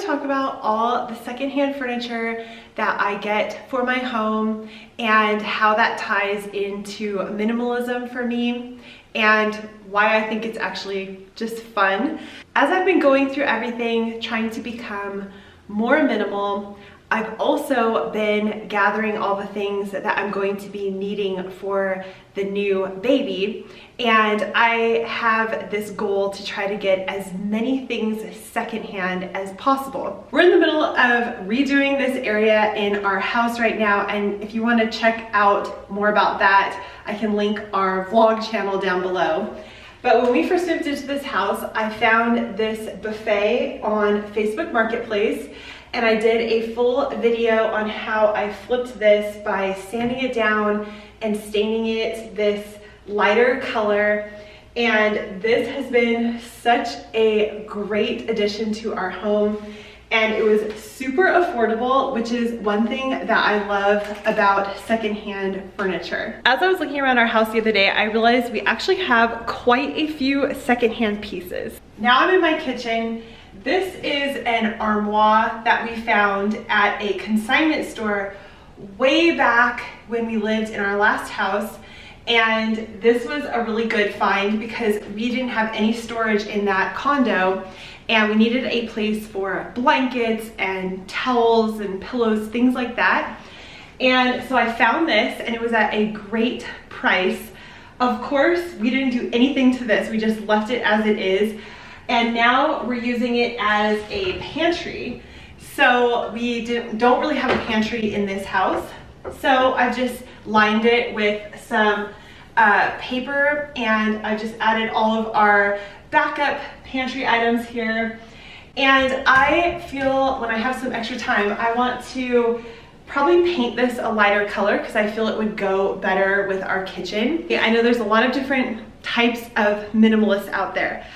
to talk about all the secondhand furniture that I get for my home and how that ties into minimalism for me and why I think it's actually just fun. As I've been going through everything, trying to become more minimal, I've also been gathering all the things that I'm going to be needing for the new baby. And I have this goal to try to get as many things secondhand as possible. We're in the middle of redoing this area in our house right now. And if you want to check out more about that, I can link our vlog channel down below. But when we first moved into this house, I found this buffet on Facebook Marketplace. And I did a full video on how I flipped this by sanding it down and staining it this lighter color. And this has been such a great addition to our home. And it was super affordable, which is one thing that I love about secondhand furniture. As I was looking around our house the other day, I realized we actually have quite a few secondhand pieces. Now I'm in my kitchen. This is an armoire that we found at a consignment store way back when we lived in our last house. And this was a really good find because we didn't have any storage in that condo and we needed a place for blankets and towels and pillows, things like that. And so I found this and it was at a great price. Of course, we didn't do anything to this. We just left it as it is. And now we're using it as a pantry. So we don't really have a pantry in this house. So I've just lined it with some paper and I've just added all of our backup pantry items here. And I feel when I have some extra time, I want to probably paint this a lighter color because I feel it would go better with our kitchen. I know there's a lot of different types of minimalists out there.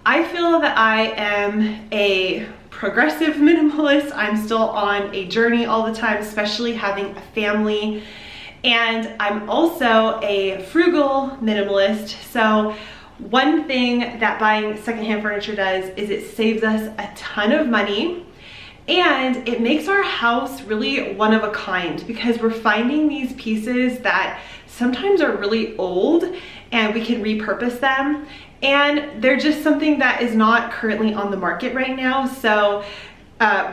I feel that I am a progressive minimalist. I'm still on a journey all the time, especially having a family. And I'm also a frugal minimalist. So one thing that buying secondhand furniture does is it saves us a ton of money and it makes our house really one of a kind because we're finding these pieces that sometimes are really old and we can repurpose them. And they're just something that is not currently on the market right now. So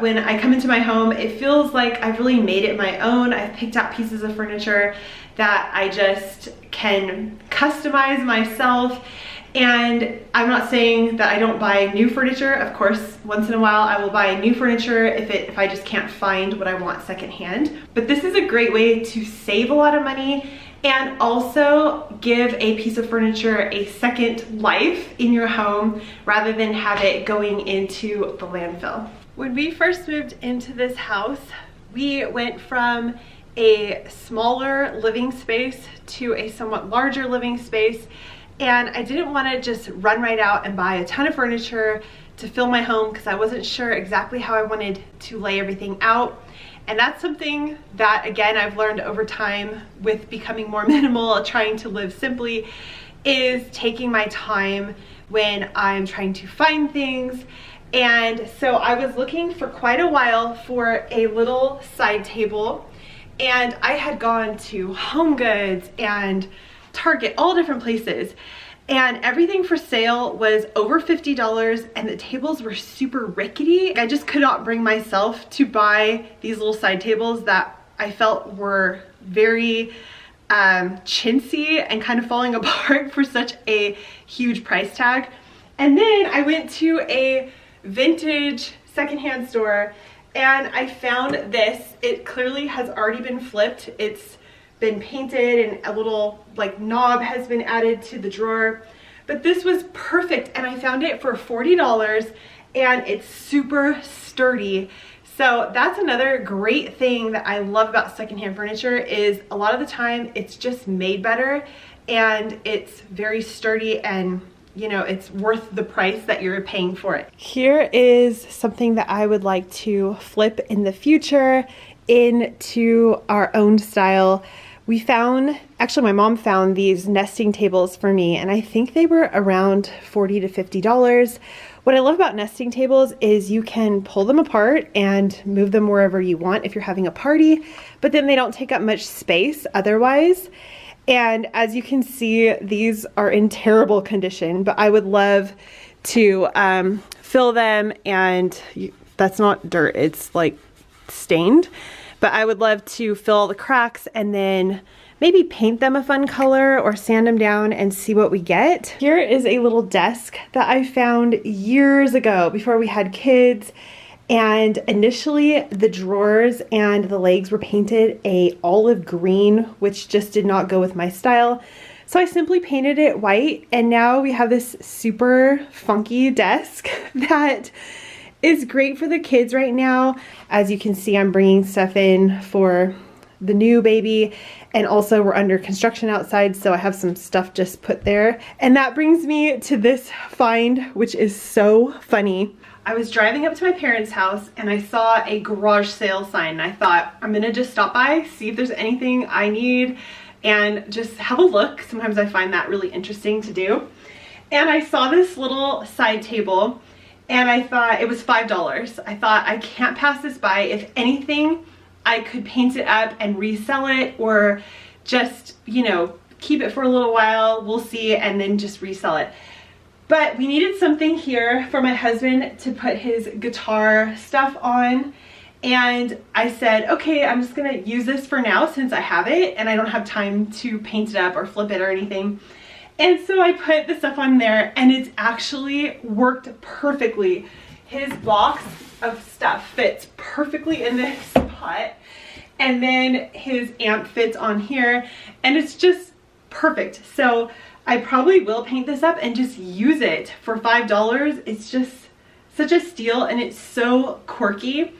when I come into my home, it feels like I've really made it my own. I've picked out pieces of furniture that I just can customize myself. And I'm not saying that I don't buy new furniture. Of course, once in a while I will buy new furniture if I just can't find what I want secondhand. But this is a great way to save a lot of money and also give a piece of furniture a second life in your home rather than have it going into the landfill. When we first moved into this house, we went from a smaller living space to a somewhat larger living space. And I didn't want to just run right out and buy a ton of furniture to fill my home because I wasn't sure exactly how I wanted to lay everything out. And that's something that, again, I've learned over time with becoming more minimal, trying to live simply, is taking my time when I'm trying to find things. And so I was looking for quite a while for a little side table, and I had gone to HomeGoods and Target, all different places, and everything for sale was over $50 and the tables were super rickety. I just could not bring myself to buy these little side tables that I felt were very chintzy and kind of falling apart for such a huge price tag. And then I went to a vintage secondhand store and I found this. It clearly has already been flipped. It's been painted and a little like knob has been added to the drawer, but this was perfect and I found it for $40 and it's super sturdy. So that's another great thing that I love about secondhand furniture is a lot of the time it's just made better and it's very sturdy and you know, it's worth the price that you're paying for it. Here is something that I would like to flip in the future into our own style. We found, actually my mom found these nesting tables for me and I think they were around $40 to $50. What I love about nesting tables is you can pull them apart and move them wherever you want if you're having a party, but then they don't take up much space otherwise. And as you can see, these are in terrible condition, but I would love to fill them, and that's not dirt, it's like stained, but I would love to fill all the cracks and then maybe paint them a fun color or sand them down and see what we get. Here is a little desk that I found years ago before we had kids. And initially the drawers and the legs were painted a olive green, which just did not go with my style. So I simply painted it white, and now we have this super funky desk that is great for the kids right now. As you can see, I'm bringing stuff in for the new baby, and also we're under construction outside, so I have some stuff just put there. And that brings me to this find, which is so funny. I was driving up to my parents' house and I saw a garage sale sign, and I thought, I'm gonna just stop by, see if there's anything I need and just have a look. Sometimes I find that really interesting to do. And I saw this little side table and I thought it was $5. I thought, I can't pass this by. If anything, I could paint it up and resell it, or just, you know, keep it for a little while, we'll see, and then just resell it. But we needed something here for my husband to put his guitar stuff on. And I said, okay, I'm just gonna use this for now since I have it and I don't have time to paint it up or flip it or anything. And so I put the stuff on there, and it's actually worked perfectly. His box of stuff fits perfectly in this spot, and then his amp fits on here, and it's just perfect. So I probably will paint this up and just use it for $5. It's just such a steal, and it's so quirky.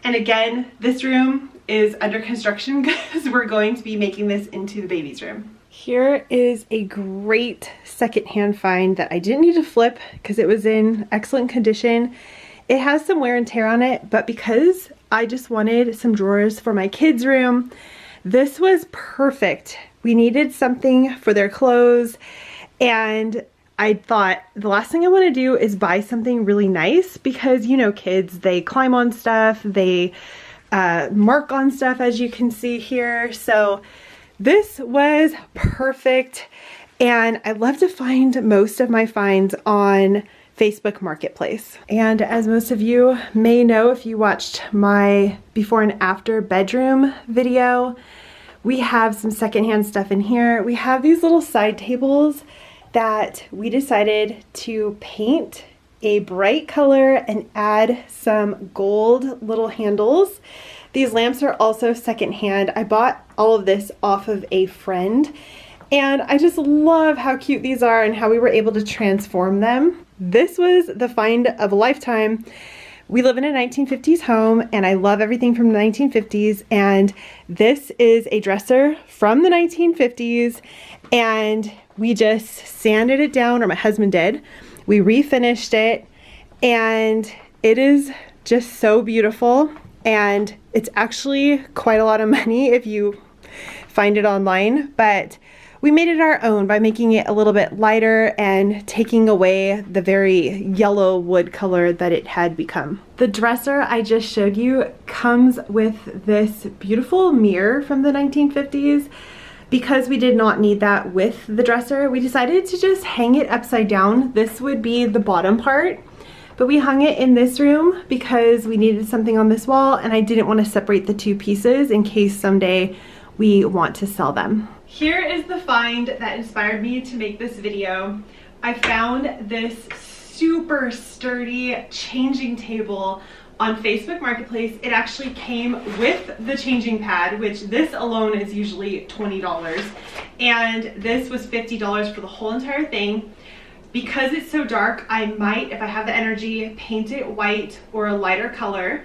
And again, this room is under construction because we're going to be making this into the baby's room. Here is a great secondhand find that I didn't need to flip because it was in excellent condition. It has some wear and tear on it, but because I just wanted some drawers for my kids' room, this was perfect. We needed something for their clothes, and I thought the last thing I want to do is buy something really nice, because you know, kids, they climb on stuff, they mark on stuff, as you can see here. So this was perfect, and I love to find most of my finds on Facebook Marketplace. And as most of you may know, if you watched my before and after bedroom video, we have some secondhand stuff in here. We have these little side tables that we decided to paint a bright color and add some gold little handles. These lamps are also secondhand. I bought all of this off of a friend, and I just love how cute these are and how we were able to transform them. This was the find of a lifetime. We live in a 1950s home, and I love everything from the 1950s, and this is a dresser from the 1950s, and we just sanded it down, or my husband did. We refinished it, and it is just so beautiful, and it's actually quite a lot of money if you find it online, but we made it our own by making it a little bit lighter and taking away the very yellow wood color that it had become. The dresser I just showed you comes with this beautiful mirror from the 1950s. Because we did not need that with the dresser, we decided to just hang it upside down. This would be the bottom part, but we hung it in this room because we needed something on this wall, and I didn't want to separate the two pieces in case someday we want to sell them. Here is the find that inspired me to make this video. I found this super sturdy changing table on Facebook Marketplace. It actually came with the changing pad, which this alone is usually $20, and this was $50 for the whole entire thing. Because it's so dark, I might, if I have the energy, paint it white or a lighter color.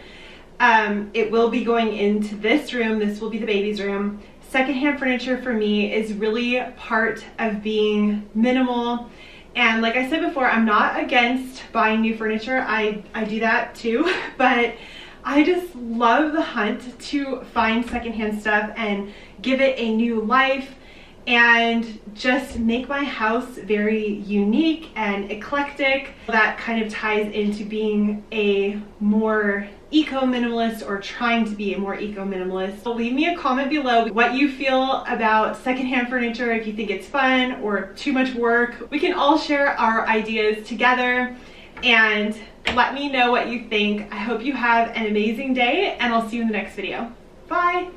It will be going into this room. This will be the baby's room. Secondhand furniture for me is really part of being minimal. And like I said before, I'm not against buying new furniture. I do that too, but I just love the hunt to find secondhand stuff and give it a new life. and just make my house very unique and eclectic. That kind of ties into being a more eco-minimalist, or trying to be a more eco-minimalist. So leave me a comment below what you feel about secondhand furniture, if you think it's fun or too much work. We can all share our ideas together and let me know what you think. I hope you have an amazing day, and I'll see you in the next video. Bye!